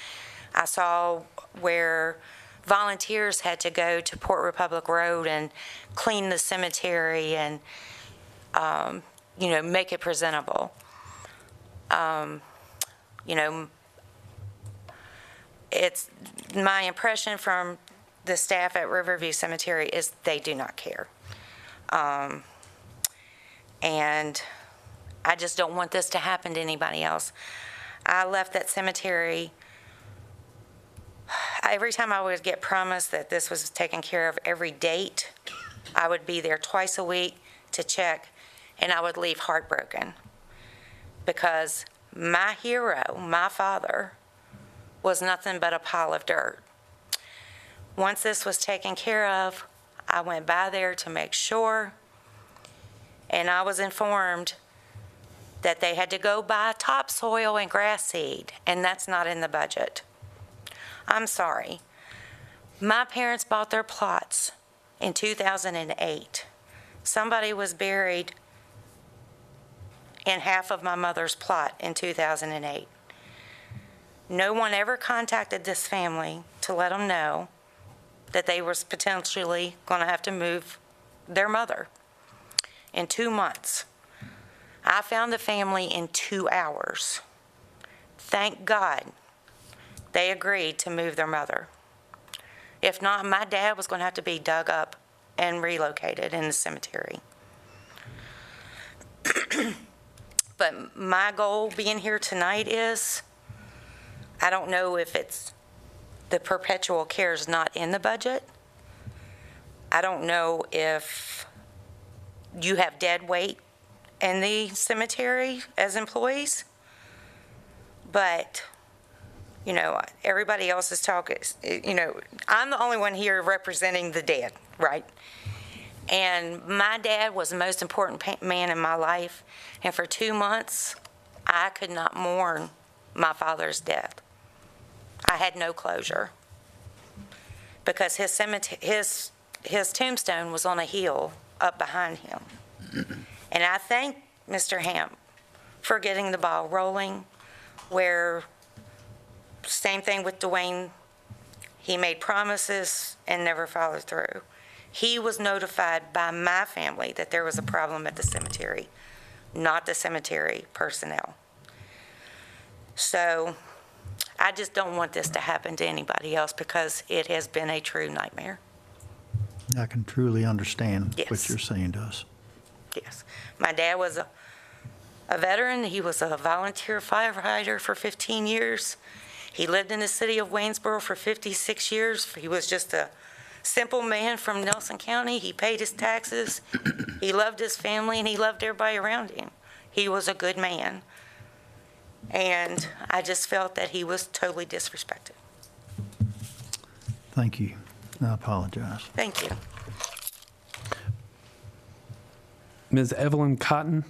I saw where volunteers had to go to Port Republic Road and clean the cemetery and, make it presentable. It's my impression from the staff at Riverview Cemetery is they do not care. And I just don't want this to happen to anybody else. I left that cemetery. Every time I would get promised that this was taken care of every date, I would be there twice a week to check, and I would leave heartbroken because my hero, my father, was nothing but a pile of dirt. Once this was taken care of, I went by there to make sure, and I was informed that they had to go buy topsoil and grass seed, and that's not in the budget. I'm sorry. My parents bought their plots in 2008. Somebody was buried in half of my mother's plot in 2008. No one ever contacted this family to let them know that they were potentially going to have to move their mother in 2 months. I found the family in 2 hours. Thank God they agreed to move their mother. If not, my dad was going to have to be dug up and relocated in the cemetery. But my goal being here tonight is, I don't know if it's the perpetual care is not in the budget. I don't know if you have dead weight in the cemetery as employees, but you know, everybody else is talking, you know, I'm the only one here representing the dead, right? And my dad was the most important man in my life, and for 2 months, I could not mourn my father's death. I had no closure because his tombstone was on a hill up behind him. And I thank Mr. Hamp for getting the ball rolling, where same thing with Dwayne, he made promises and never followed through. He was notified by my family that there was a problem at the cemetery, not the cemetery personnel. So I just don't want this to happen to anybody else because it has been a true nightmare. I can truly understand Yes. what you're saying to us. Yes. My dad was a veteran. He was a volunteer firefighter for 15 years. He lived in the city of Waynesboro for 56 years. He was just a simple man from Nelson County. He paid his taxes. He loved his family, and he loved everybody around him. He was a good man. And I just felt that he was totally disrespected. Thank you. I apologize. Thank you. Ms. Evelyn Cotton.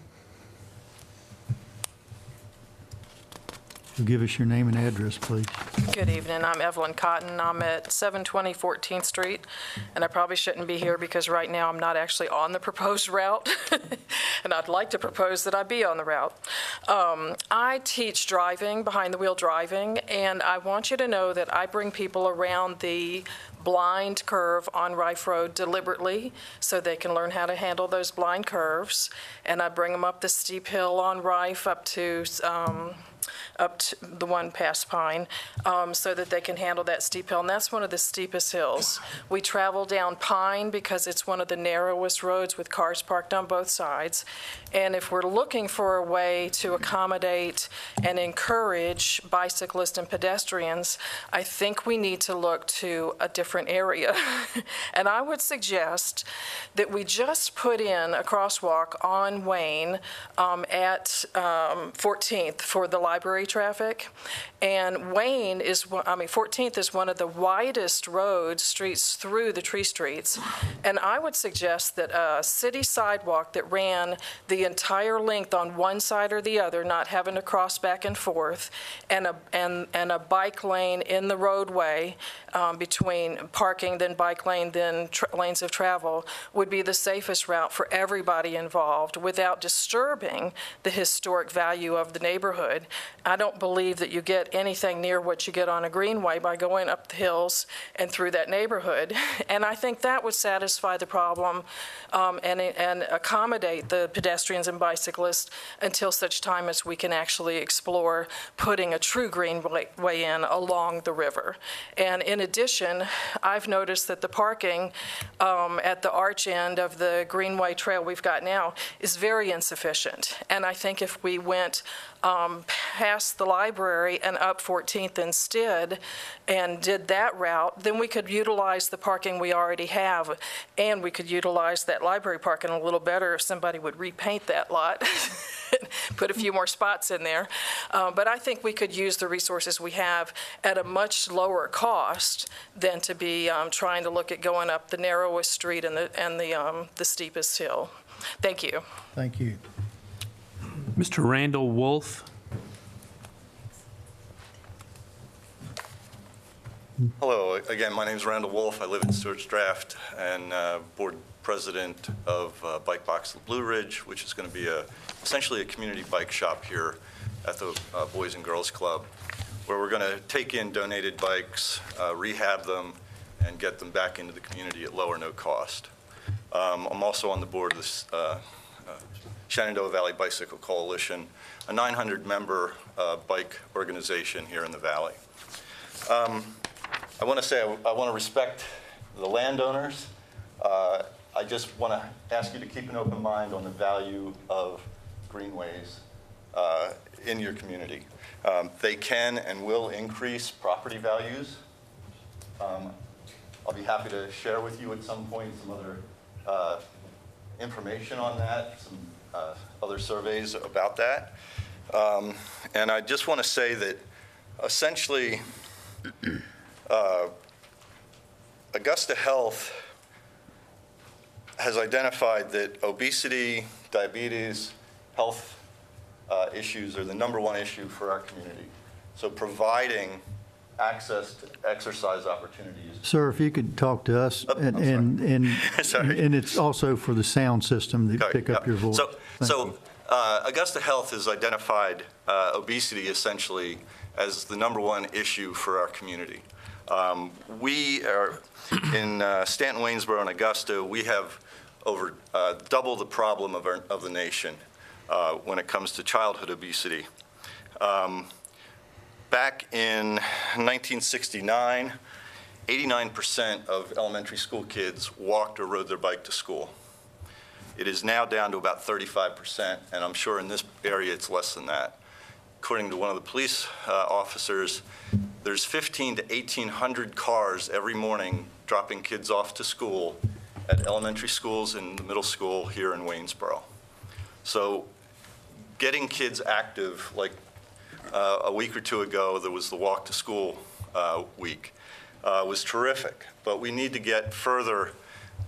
Give us your name and address, please. Good evening. I'm Evelyn Cotton. I'm at 720 14th Street, and I probably shouldn't be here because right now I'm not actually on the proposed route, and I'd like to propose that I be on the route. I teach driving, behind the wheel driving, and I want you to know that I bring people around the blind curve on Rife Road deliberately so they can learn how to handle those blind curves, and I bring them up the steep hill on Rife up to the one past Pine, so that they can handle that steep hill. And that's one of the steepest hills. We travel down Pine because it's one of the narrowest roads with cars parked on both sides. And if we're looking for a way to accommodate and encourage bicyclists and pedestrians, I think we need to look to a different area. And I would suggest that we just put in a crosswalk on Wayne at 14th for the library traffic. And Wayne is, 14th is one of the widest streets through the tree streets. And I would suggest that a city sidewalk that ran the entire length on one side or the other, not having to cross back and forth, and a bike lane in the roadway between parking, then bike lane, then lanes of travel, would be the safest route for everybody involved without disturbing the historic value of the neighborhood. I don't believe that you get anything near what you get on a greenway by going up the hills and through that neighborhood. And I think that would satisfy the problem and accommodate the pedestrians and bicyclists until such time as we can actually explore putting a true greenway in along the river. And in addition, I've noticed that the parking at the arch end of the greenway trail we've got now is very insufficient. And I think if we went past the library and up 14th instead and did that route, then we could utilize the parking we already have, and we could utilize that library parking a little better if somebody would repaint that lot. put a few more spots in there. But I think we could use the resources we have at a much lower cost than to be trying to look at going up the narrowest street and the steepest hill. Thank you. Thank you. Mr. Randall Wolf. Hello, again, my name is Randall Wolf. I live in Stewart's Draft and board president of Bike Box Blue Ridge, which is going to be essentially a community bike shop here at the Boys and Girls Club, where we're going to take in donated bikes, rehab them, and get them back into the community at low or no cost. I'm also on the board of this Shenandoah Valley Bicycle Coalition, a 900-member bike organization here in the valley. I want to say I want to respect the landowners. I just want to ask you to keep an open mind on the value of greenways in your community. They can and will increase property values. I'll be happy to share with you at some point some other information on that, some other surveys about that. And I just want to say that essentially Augusta Health has identified that obesity, diabetes, health issues are the #1 issue for our community. So providing access to exercise opportunities. Sir, if you could talk to us, and it's also for the sound system to pick up your voice. So Augusta Health has identified obesity essentially as the #1 issue for our community. We are in Stanton, Waynesboro, and Augusta. We have over double the problem of the nation when it comes to childhood obesity. Back in 1969, 89% of elementary school kids walked or rode their bike to school. It is now down to about 35%, and I'm sure in this area it's less than that. According to one of the police officers, there's 1,500 to 1,800 cars every morning dropping kids off to school at elementary schools and the middle school here in Waynesboro. So getting kids active, like a week or two ago, there was the Walk to School week, was terrific. But we need to get further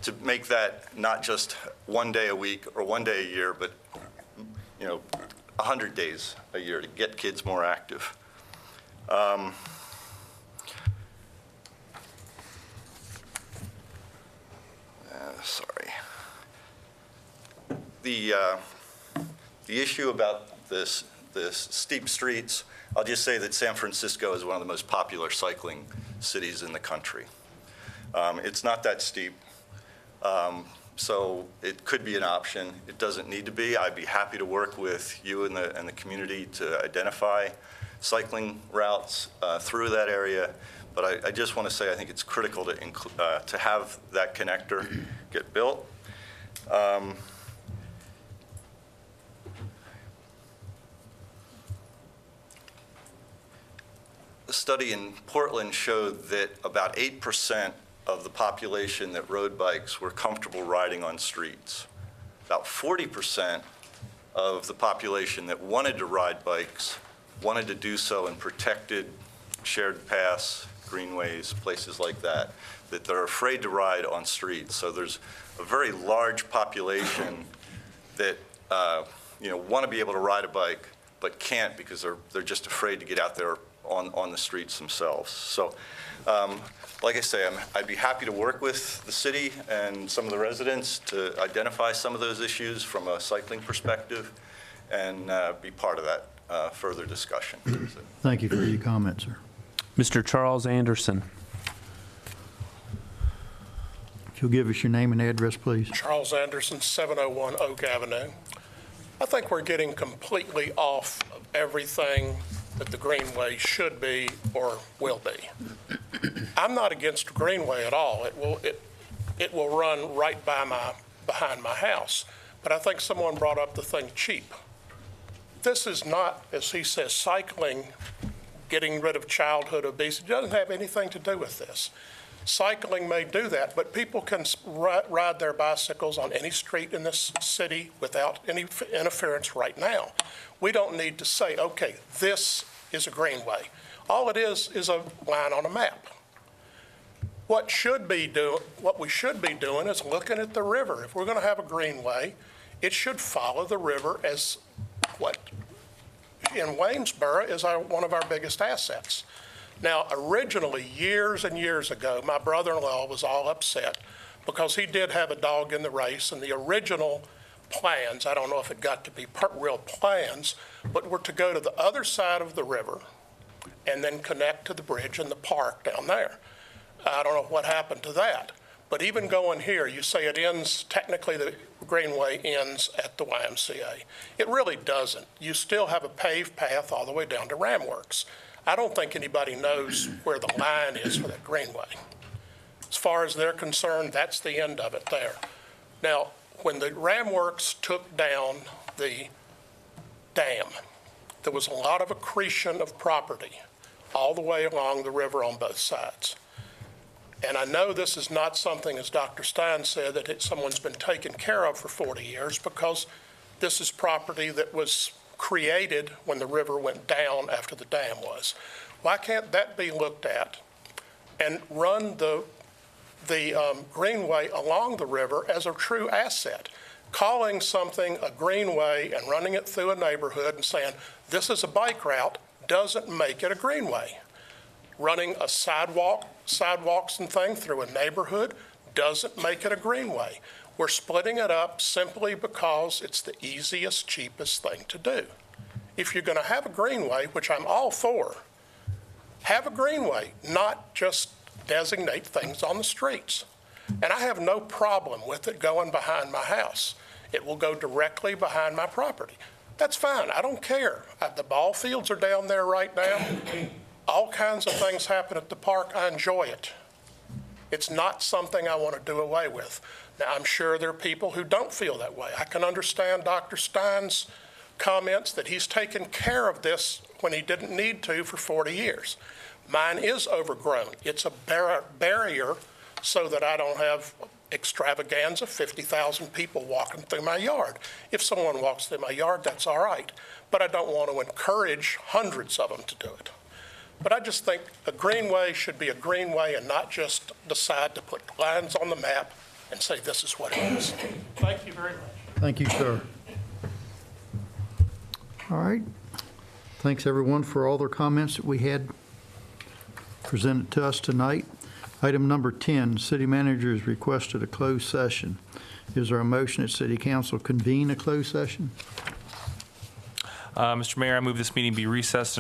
to make that not just one day a week or one day a year, but 100 days a year to get kids more active. Sorry. The issue about this steep streets, I'll just say that San Francisco is one of the most popular cycling cities in the country. It's not that steep, so it could be an option. It doesn't need to be. I'd be happy to work with you and the community to identify cycling routes through that area. But I just want to say I think it's critical to have that connector get built. A study in Portland showed that about 8% of the population that rode bikes were comfortable riding on streets. About 40% of the population that wanted to ride bikes wanted to do so in protected shared paths, greenways, places like that, that they're afraid to ride on streets. So there's a very large population that want to be able to ride a bike but can't because they're just afraid to get out there on the streets themselves. So like I say, I'd be happy to work with the city and some of the residents to identify some of those issues from a cycling perspective and be part of that further discussion. Thank you for your comments, sir. Mr. Charles Anderson. If you'll give us your name and address, please. Charles Anderson, 701 Oak Avenue. I think we're getting completely off of everything that the Greenway should be or will be. I'm not against the Greenway at all. It will run right behind my house. But I think someone brought up the thing cheap. This is not, as he says, cycling, getting rid of childhood obesity. It doesn't have anything to do with this. Cycling may do that, but people can ride their bicycles on any street in this city without any interference right now. We don't need to say, okay, this is a greenway. All it is a line on a map. What we should be doing is looking at the river. If we're going to have a greenway, it should follow the river as what in Waynesboro is one of our biggest assets. Now, originally, years and years ago, my brother-in-law was all upset because he did have a dog in the race, and the original plans, I don't know if it got to be real plans, but were to go to the other side of the river and then connect to the bridge and the park down there. I don't know what happened to that. But even going here, you say it ends, technically the greenway ends at the YMCA. It really doesn't. You still have a paved path all the way down to Ramworks. I don't think anybody knows where the line is for that greenway. As far as they're concerned, that's the end of it there. Now, when the Ramworks took down the dam, there was a lot of accretion of property all the way along the river on both sides. And I know this is not something, as Dr. Stein said, that someone's been taken care of for 40 years because this is property that was created when the river went down after the dam was. Why can't that be looked at and run the greenway along the river as a true asset? Calling something a greenway and running it through a neighborhood and saying, this is a bike route, doesn't make it a greenway. Running a sidewalks and thing through a neighborhood doesn't make it a greenway. We're splitting it up simply because it's the easiest, cheapest thing to do. If you're going to have a greenway, which I'm all for, have a greenway, not just designate things on the streets. And I have no problem with it going behind my house. It will go directly behind my property. That's fine. I don't care. The ball fields are down there right now. All kinds of things happen at the park. I enjoy it. It's not something I want to do away with. Now, I'm sure there are people who don't feel that way. I can understand Dr. Stein's comments that he's taken care of this when he didn't need to for 40 years. Mine is overgrown. It's a barrier so that I don't have extravaganza, 50,000 people walking through my yard. If someone walks through my yard, that's all right. But I don't want to encourage hundreds of them to do it. But I just think a greenway should be a greenway and not just decide to put lines on the map and say this is what it is. Thank you very much. Thank you, sir. All right. Thanks, everyone, for all their comments that we had presented to us tonight. Item number 10, City Manager has requested a closed session. Is there a motion that City Council convene a closed session? Mr. Mayor, I move this meeting be recessed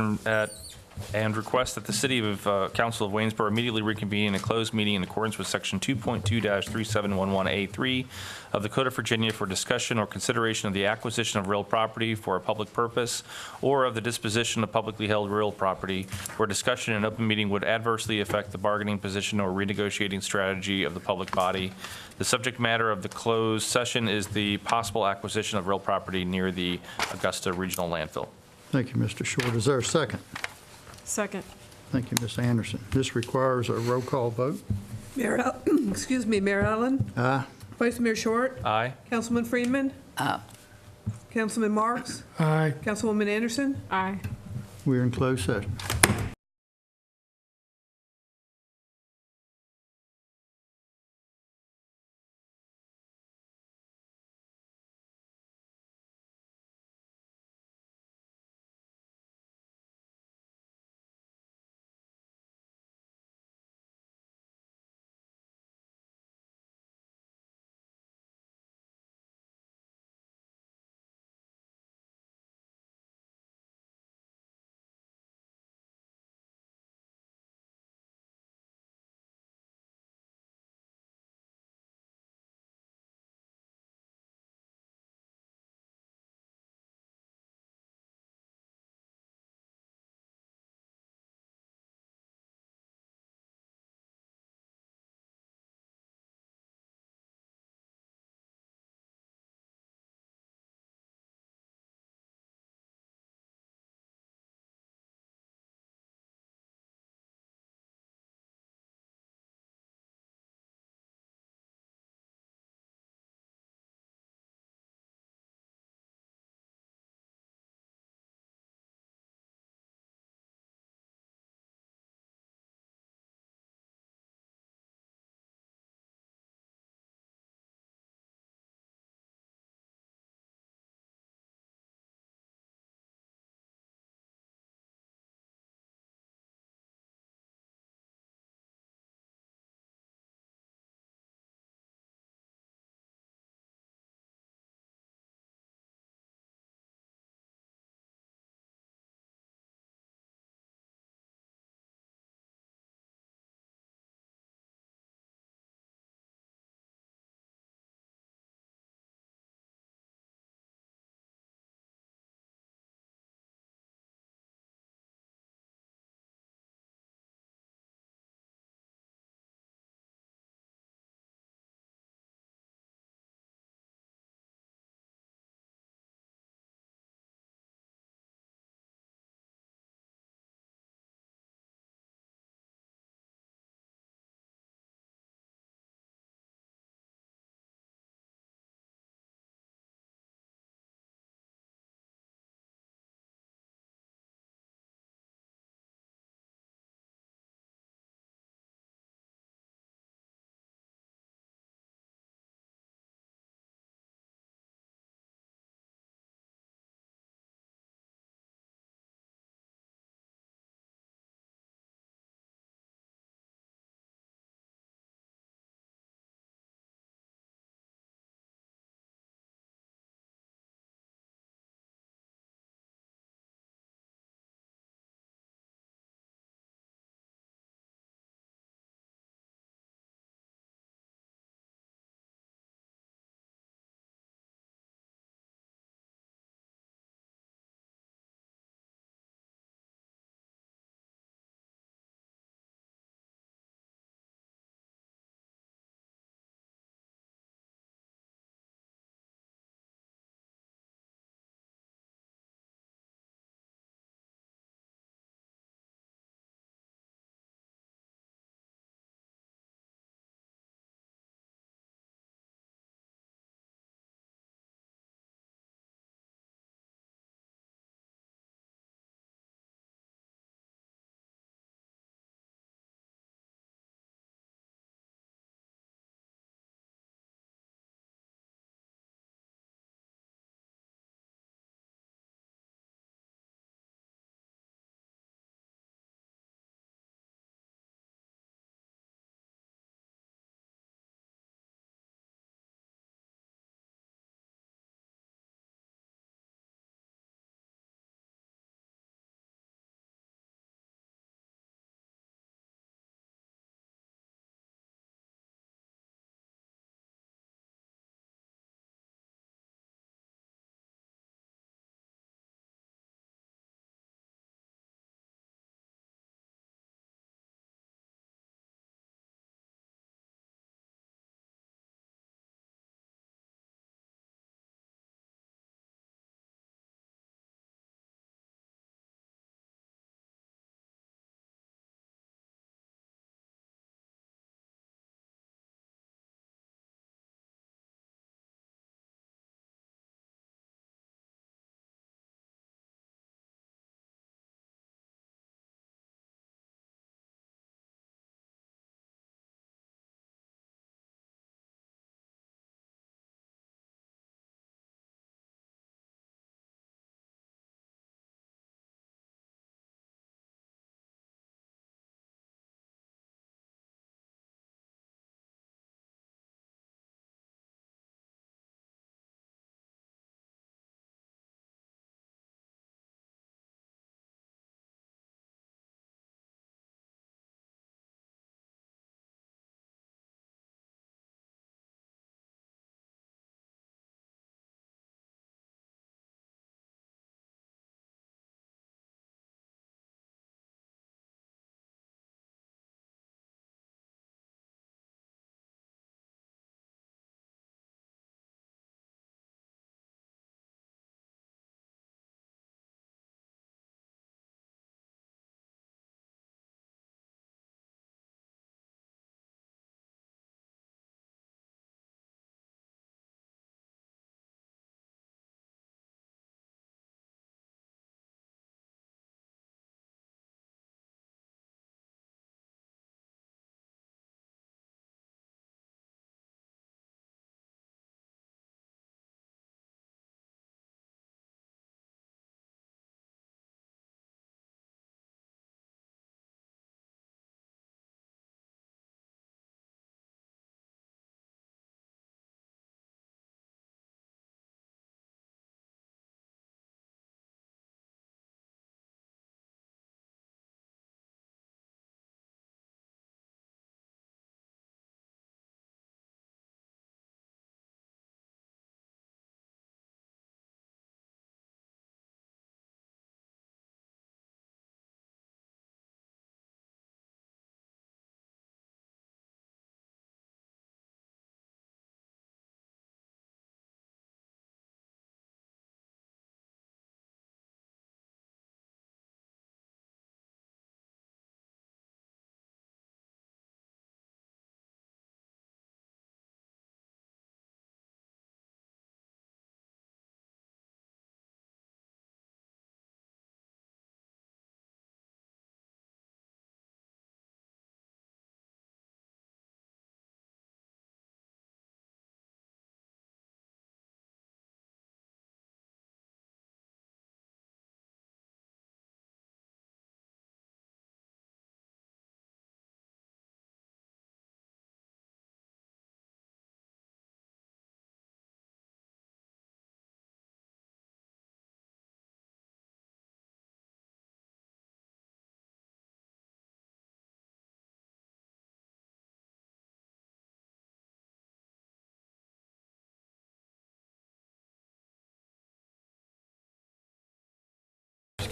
and request that the City Council of Waynesboro immediately reconvene in a closed meeting in accordance with Section 2.2-3711A3 of the Code of Virginia for discussion or consideration of the acquisition of real property for a public purpose or of the disposition of publicly held real property where discussion in an open meeting would adversely affect the bargaining position or renegotiating strategy of the public body. The subject matter of the closed session is the possible acquisition of real property near the Augusta Regional Landfill. Thank you, Mr. Short. Is there a second? Second. Thank you, Ms. Anderson. This requires a roll call vote. Mayor Allen? Aye. Vice Mayor Short? Aye. Councilman Freeman? Aye. Councilman Marks? Aye. Councilwoman Anderson? Aye. We're in closed session.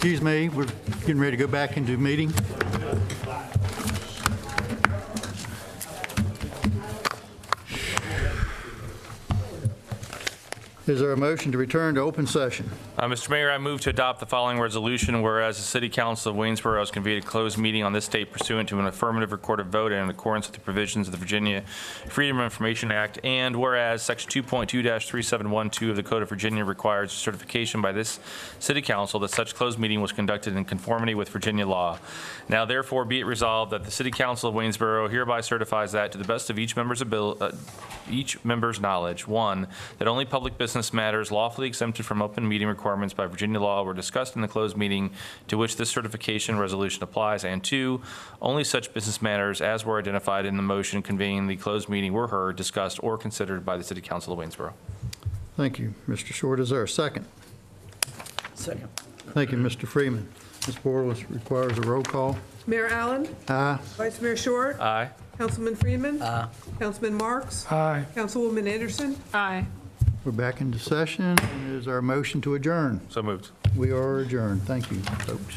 Excuse me, we're getting ready to go back into meeting. Is there a motion to return to open session? Mr. Mayor, I move to adopt the following resolution, whereas the City Council of Waynesboro has convened a closed meeting on this date pursuant to an affirmative recorded vote and in accordance with the provisions of the Virginia Freedom of Information Act, and whereas Section 2.2-3712 of the Code of Virginia requires certification by this City Council that such closed meeting was conducted in conformity with Virginia law. Now therefore be it resolved that the City Council of Waynesboro hereby certifies that, to the best of each member's knowledge, 1, that only public business matters lawfully exempted from open meeting requirements by Virginia law were discussed in the closed meeting to which this certification resolution applies, and 2, only such business matters as were identified in the motion convening the closed meeting were heard, discussed, or considered by the City Council of Waynesboro. Thank you, Mr. Short. Is there a second? Second. Thank you, Mr. Freeman. Ms. Bortles requires a roll call. Mayor Allen. Aye. Vice Mayor Short. Aye. Councilman Freeman. Aye. Councilman Marks. Aye. Councilwoman Anderson. Aye. We're back into session. Is there a motion to adjourn? So moved. We are adjourned. Thank you, folks.